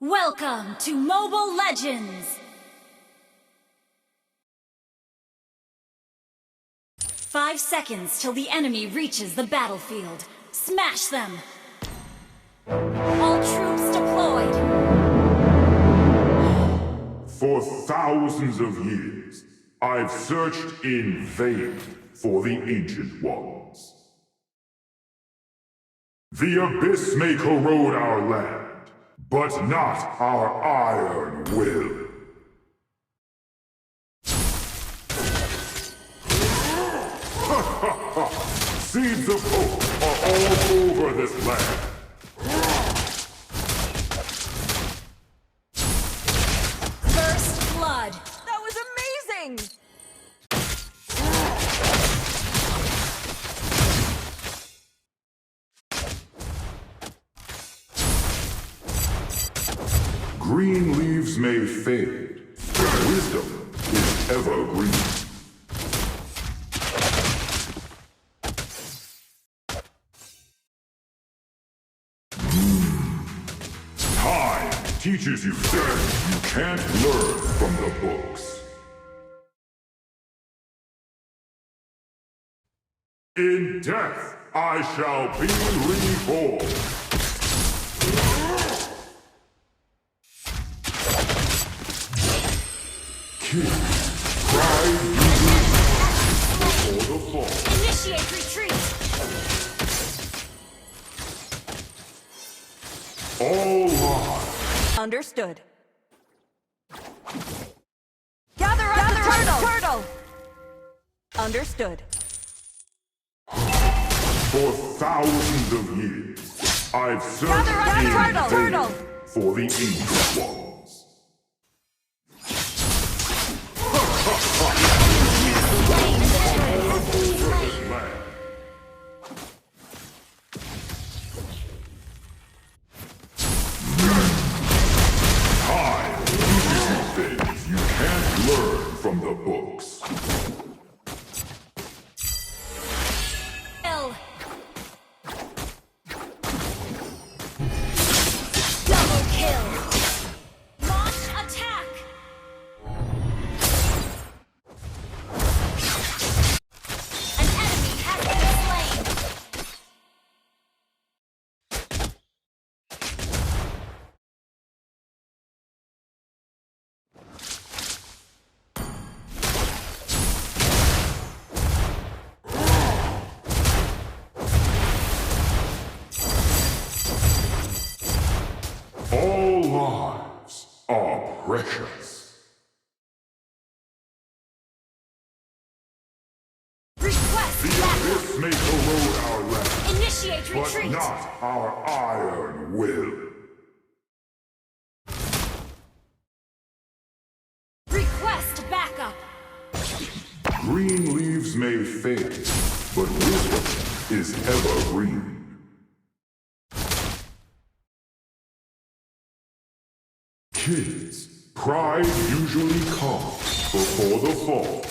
Welcome to Mobile Legends! 5 seconds till the enemy reaches the battlefield. Smash them! All troops deployed! For thousands of years, I've searched in vain for the Ancient Ones. The Abyss may corrode our land, but not our iron will. Seeds of hope are all over this land. First blood! That was amazing! Green leaves may fade, but wisdom is evergreen. Time teaches you things you can't learn from the books. In death, I shall be reborn. Pride before the fall. Initiate retreat! All lives Understood. Gather up the turtle! Understood. for thousands of years. I've searched Gather in up vain for the Ancient Ones. Time teaches you things you can't learn from the books. L. Double kill! Launch attack! An enemy has been slain! All lives are precious. Request The backup! abyss may corrode our land, Initiate but retreat! not our iron will. Request backup! Green leaves may fade, but wisdom is evergreen. Kids, pride usually comes before the fall.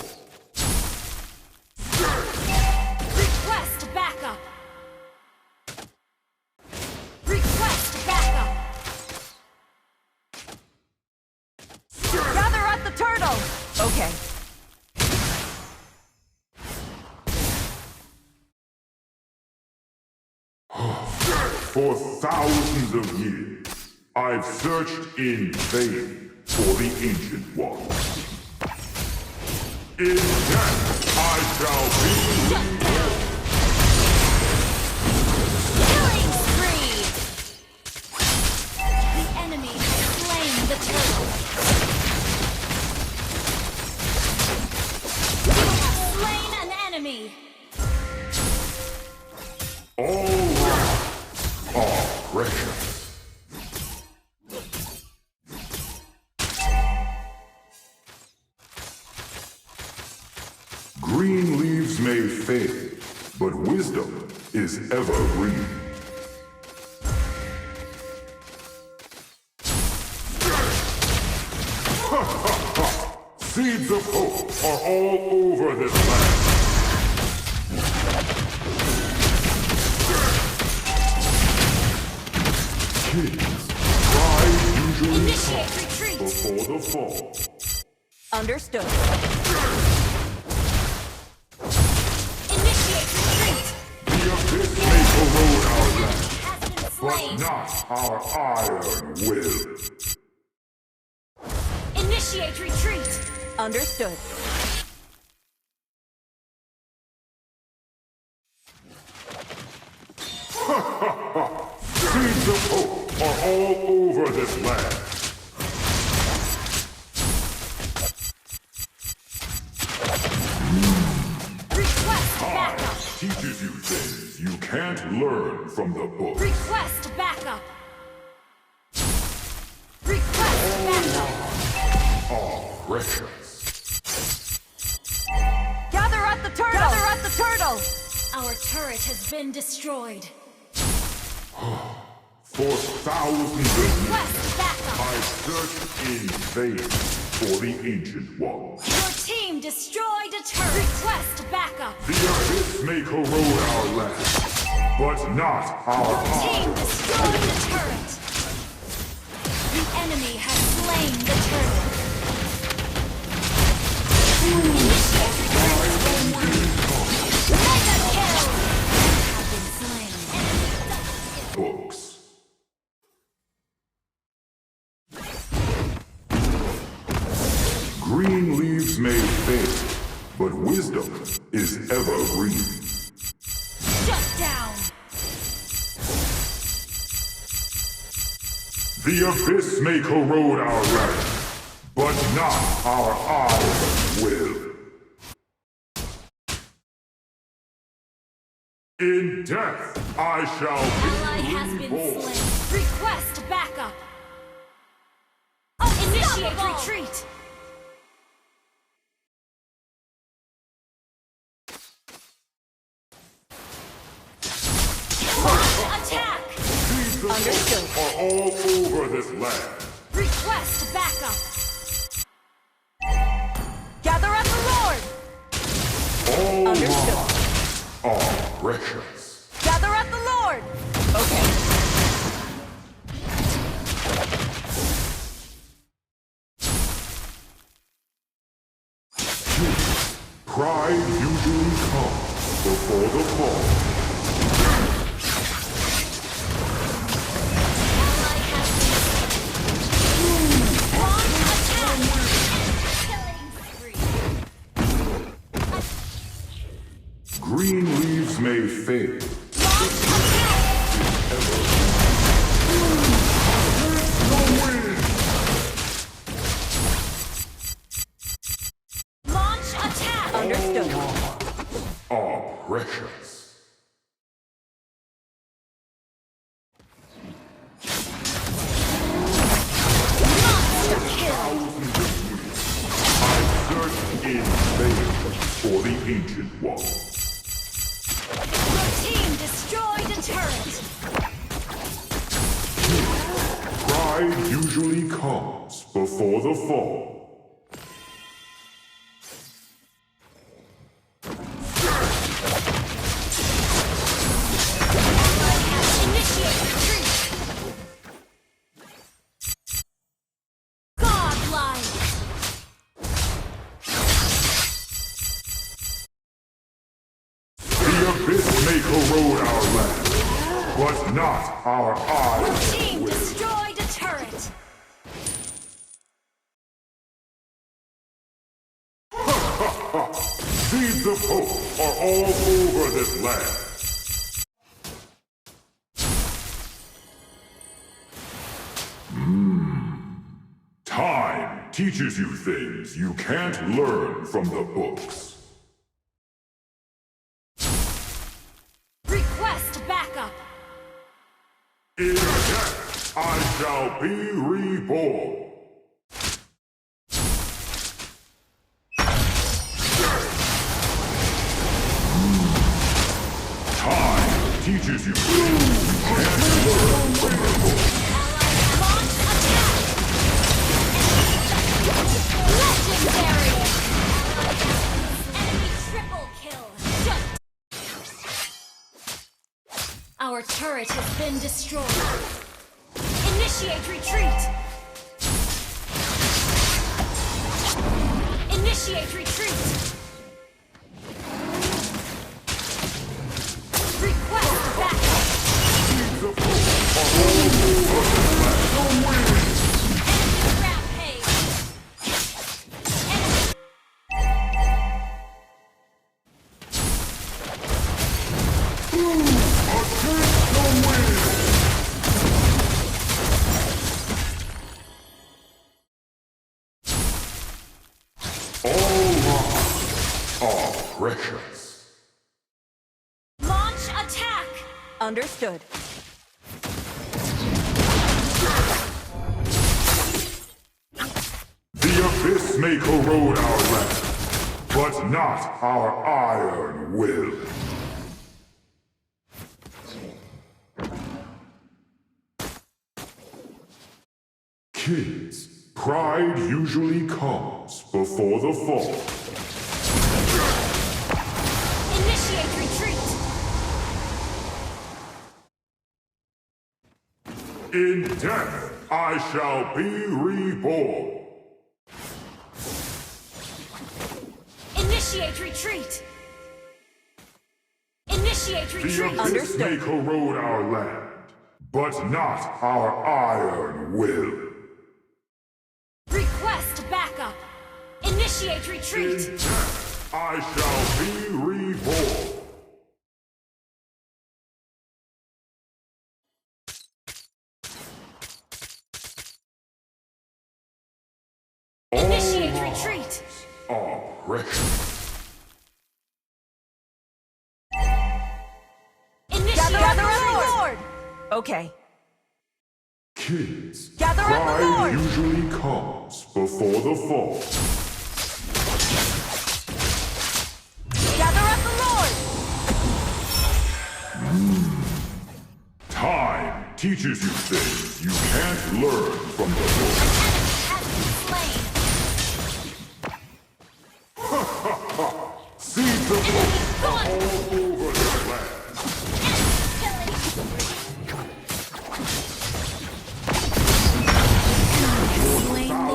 Request backup! Request backup! Gather at the turtle! Okay. For thousands of years, I've searched in vain for the Ancient Ones. In death, I shall be Shut down! Killing spree! The enemy has slain the turtle. You have slain an enemy! all lives are precious. Green leaves may fade, but wisdom is evergreen. Seeds of hope are all over this land. Kids, pride usually Initiate comes retreat. before the fall. Understood. Initiate retreat. The abyss may corrode our land, Has been but slain. not our iron will. Initiate retreat. Understood. Seeds of hope are all over this land. Request Time backup. teaches you things you can't learn from the book. Request backup. Request backup. Oh, precious. Gather at the turtle! Gather at the turtle! Our turret has been destroyed. For thousands of years, Request backup. I searched in vain for the Ancient One. Your team destroyed a turret. Request backup. The abyss may corrode our land, but not our Your team iron. destroyed a turret. The enemy has slain the turret. Initiate retreat. Mega kill. Have been slain. Books. Green leaves may fade, but wisdom is evergreen. Shut down. The abyss may corrode our land, but not our iron will. In death, I shall Ally be has been reborn. slain. Request backup. Initiate retreat. Launch attack. Seeds of Understood. hope are all over this land. Request backup. Gather at the Lord! All Understood. mine are precious. Gather at the Lord! Okay. Pride usually comes before the fall. Ally has been slain. Launch attack. Green leaves may fade. Launch attack. Launch attack. Understood. Are precious. Monster kill. I searched in vain for the Ancient One. Your team destroyed a turret. Pride usually comes before the fall. Initiate retreat. Godlike. The abyss may corrode our land, but not our Your iron team will. destroyed a turret. Seeds of hope are all over this land. Time teaches you things you can't learn from the books. Request backup. In death, I shall be reborn. Time teaches you things you can't learn from the books. Launch attack. Legendary. Enemy triple kill. Our turret has been destroyed. Initiate retreat. Initiate retreat. Request backup. The foes are all over this land. No way! Enemy rampage. Enemy. Against the wind! All lives are precious. Launch attack. Understood. The abyss may corrode our land, but not our iron will. Kids, pride usually comes before the fall. Initiate retreat. In death, I shall be reborn. Initiate retreat. Initiate The retreat. abyss Understood. may corrode our land, but not our iron will. Request backup. Initiate In retreat. death, I shall be reborn. Initiate All retreat. lives are precious. Initiate Gather retreat. up the Lord! Okay. Kids, Gather up the pride Lord! usually comes before the fall. Gather up the Lord! Time teaches you things you can't learn from the book. Has been slain. Seeds of hope are all over this land.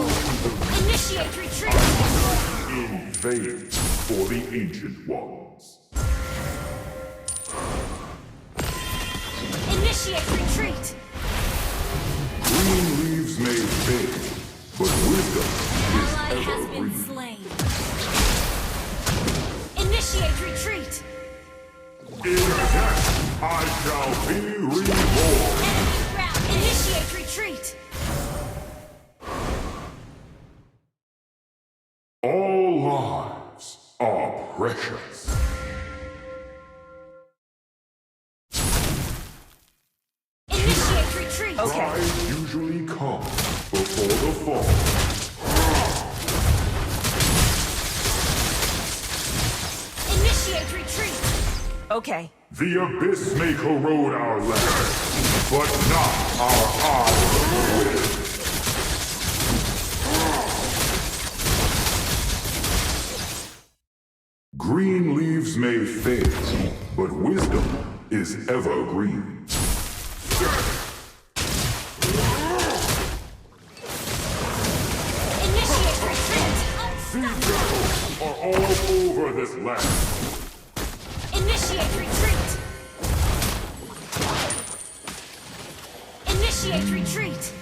Initiate retreat. In vain for the ancient ones. Initiate retreat. Green leaves may fade, but wisdom is Ally has ever been green. slain. Initiate retreat. In death, I shall be reborn. Enemy round. Initiate retreat. All lives are precious. Initiate retreat. Okay. Pride usually comes before the fall. Initiate retreat. Okay. The abyss may corrode our land, but not our iron will. Green leaves may fade, but wisdom is evergreen. Initiate retreat. Seeds of hope are all over this land. Initiate retreat. Initiate retreat.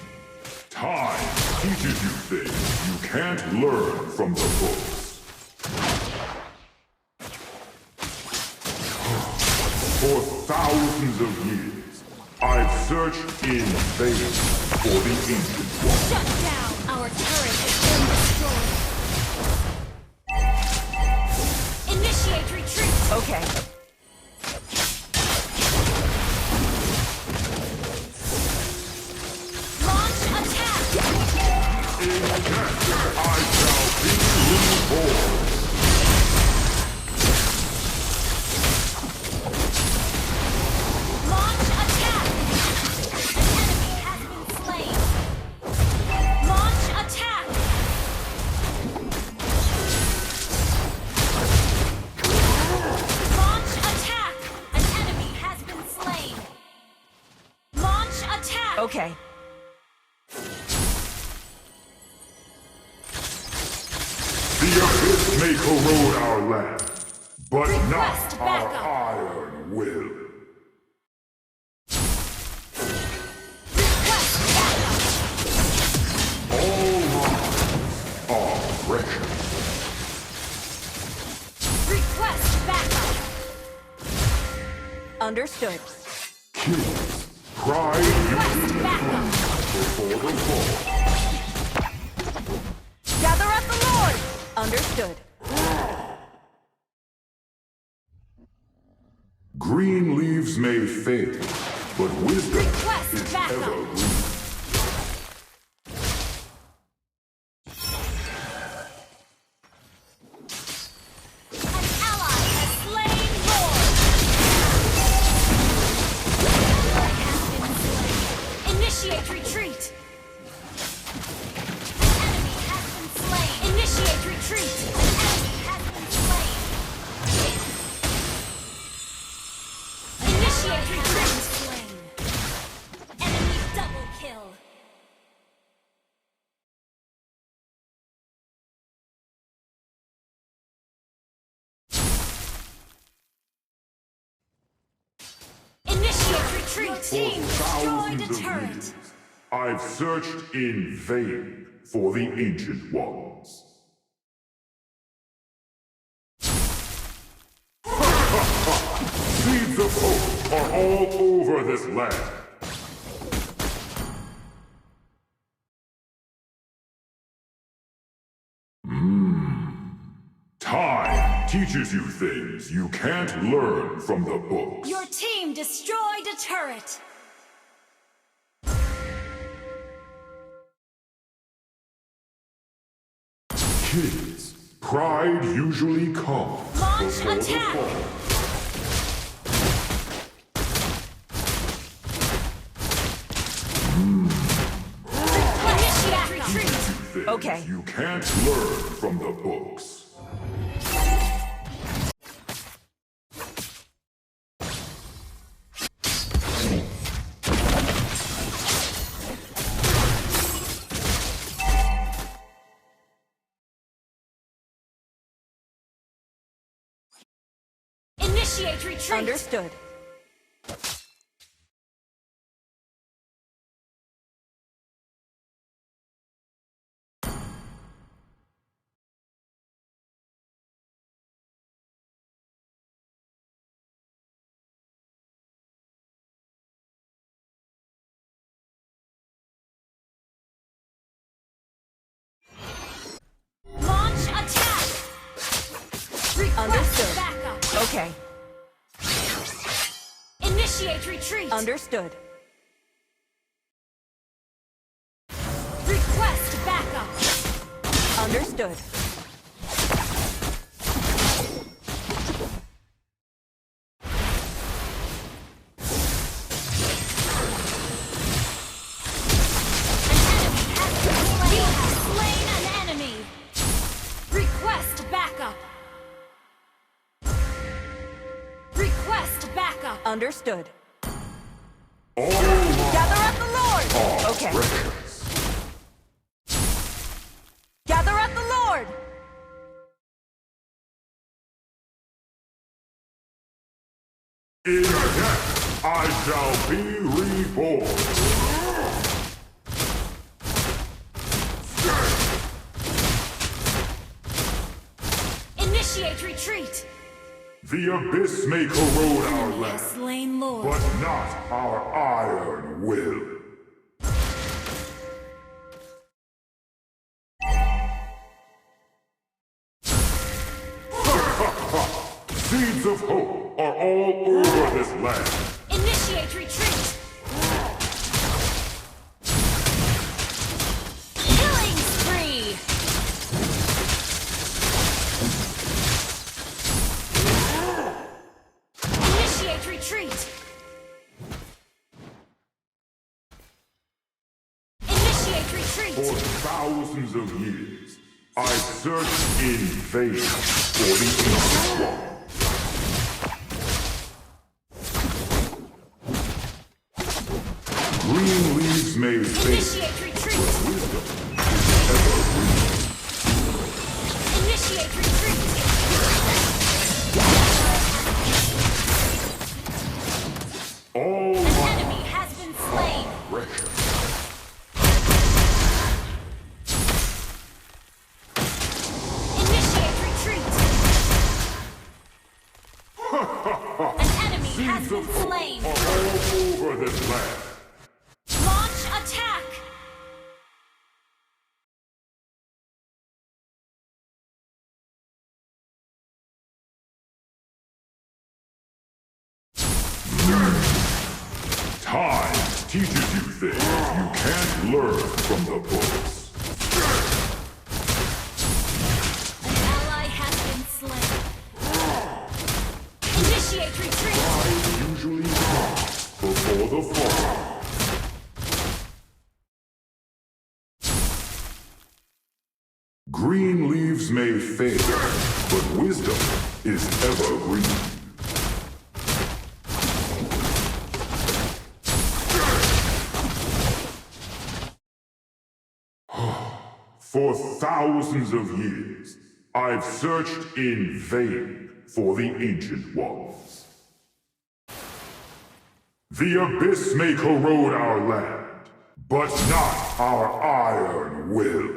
Time teaches you things you can't learn from the books. For thousands of years, I've searched in vain for the ancient one. Shut down. Our turret has been destroyed. Initiate retreat. Okay. Launch attack. In death, I shall be reborn. Launch attack. An enemy has been slain. Launch attack. Launch abyss may corrode our land, but Request not our backup. iron will. Request backup. All lives are precious. Request backup. Understood. Kings, pride Request backup. before the fall. Gather at the Lord! Understood. Green leaves may fade, but wisdom Request is backup. evergreen. An ally has slain Lord. Has been slain. Initiate retreat. An enemy has been slain. Initiate retreat. An enemy has been slain. Initiate retreat. Slain. Enemy double kill. Initiate retreat. Your For team destroyed thousands a of turret. years, I've searched in vain for the Ancient Ones. Seeds of hope are all over this land. Time teaches you things you can't learn from the books. Your team destroyed a turret. Kids, pride usually comes Launch before the attack. fall. Initiate retreat. Things Okay. you can't learn from the books. Initiate retreat. Understood. Launch attack. Request Understood. backup. Okay. Initiate retreat. Understood. Request backup. Understood. He has slain an enemy. Request backup. Request backup. Understood. All lives Gather at the Lord! are Okay. precious. Gather at the Lord! In death, I shall be reborn. Initiate retreat. The abyss may corrode our Enemy has land, slain Lord. but not our iron will. Seeds of hope are all over this land. Initiate retreat. Killing spree. Initiate retreat. Initiate retreat. For thousands of years, I've searched in vain for the Ancient One. Green leaves may fade, Initiate retreat. wisdom is evergreen. has Seeds been of hope slain. are all over this land. Launch attack. Time teaches you things you can't learn from the books. An ally has been slain. Initiate retreat. I usually comes before the fall. Green leaves may fade, but wisdom is evergreen. For thousands of years, I've searched in vain for the Ancient Ones. The Abyss may corrode our land, but not our iron will.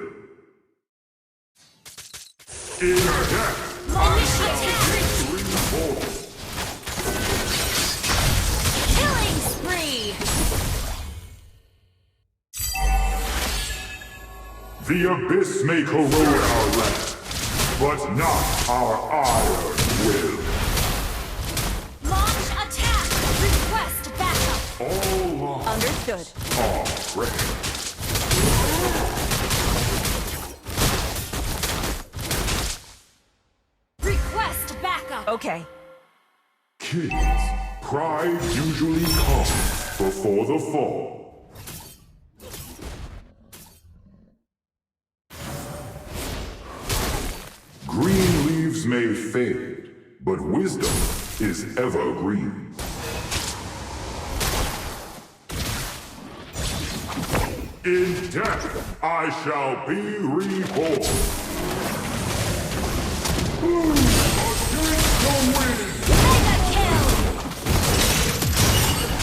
In death, I shall victory forth. Killing spree. The Abyss may corrode our land, but not our iron will. Launch attack. Request backup. All lost Understood. are precious. Request backup. Okay. Kids, pride usually comes before the fall. Green leaves may fade, but wisdom is evergreen. In death, I shall be reborn. Against the wind! Mega kill.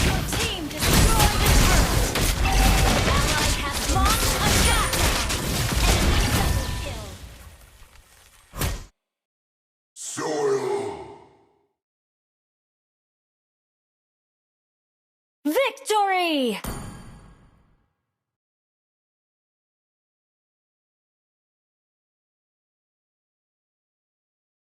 Your team destroyed the turret. Ally has launched attack. Enemy double kill. Soil! Victory!